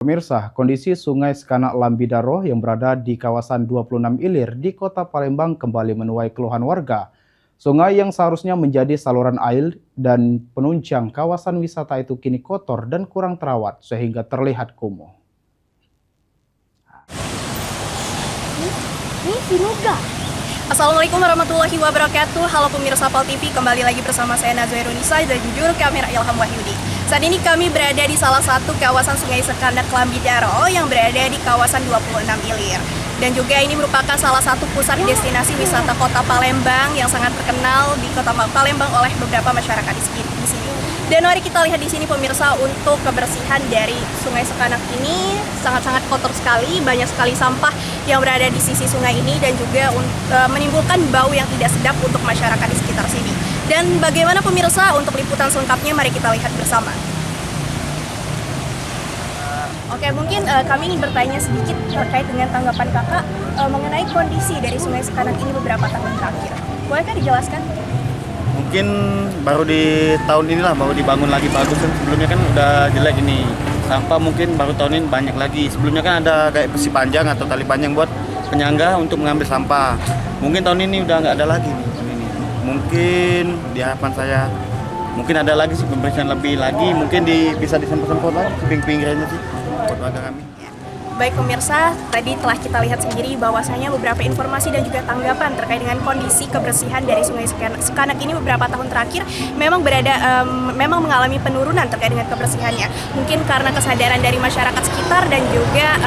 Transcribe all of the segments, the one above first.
Pemirsa, kondisi Sungai Sekanak Lambidaro yang berada di kawasan 26 Ilir di Kota Palembang kembali menuai keluhan warga. Sungai yang seharusnya menjadi saluran air dan penunjang kawasan wisata itu kini kotor dan kurang terawat sehingga terlihat kumuh. Ini Sinuga. Assalamualaikum warahmatullahi wabarakatuh. Halo pemirsa PAL TV, kembali lagi bersama saya Nazwa Irunisa dan juru kamera Ilham Wahyudi. Saat ini kami berada di salah satu kawasan Sungai Sekanak Lambidaro yang berada di kawasan 26 Ilir. Dan juga ini merupakan salah satu pusat destinasi wisata Kota Palembang yang sangat terkenal di Kota Palembang oleh beberapa masyarakat di sini. Dan mari kita lihat di sini pemirsa, untuk kebersihan dari Sungai Sekanak ini sangat-sangat kotor sekali, banyak sekali sampah yang berada di sisi sungai ini dan juga menimbulkan bau yang tidak sedap untuk masyarakat di sekitar sini. Dan bagaimana pemirsa, untuk liputan selengkapnya mari kita lihat bersama. Oke, mungkin kami ingin bertanya sedikit terkait dengan tanggapan kakak mengenai kondisi dari Sungai Sekanak ini beberapa tahun terakhir. Bolehkah dijelaskan? Mungkin baru di tahun inilah baru dibangun lagi bagus kan, sebelumnya kan udah jelek ini. Sampah mungkin baru tahun ini banyak lagi. Sebelumnya kan ada kayak besi panjang atau tali panjang buat penyangga untuk mengambil sampah. Mungkin tahun ini udah nggak ada lagi nih. Mungkin di harapan saya mungkin ada lagi sih pembersihan lebih lagi. Mungkin bisa disempur-sempur lagi pinggir-pinggirnya sih buat warga kami. Baik pemirsa, tadi telah kita lihat sendiri bahwasanya beberapa informasi dan juga tanggapan terkait dengan kondisi kebersihan dari Sungai Sekanak ini beberapa tahun terakhir memang mengalami penurunan terkait dengan kebersihannya. Mungkin karena kesadaran dari masyarakat sekitar dan juga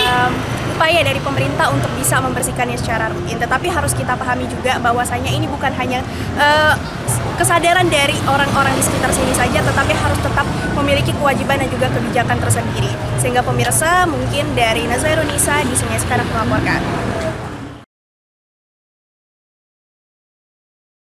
upaya dari pemerintah untuk bisa membersihkannya secara rutin. Tetapi harus kita pahami juga bahwasanya ini bukan hanya kesadaran dari orang-orang di sekitar sini saja, tetapi harus tetap memiliki kewajiban dan juga kebijakan tersendiri. Sehingga pemirsa, mungkin dari Nazwa Irunisa di Sungai Sekanak melaporkan.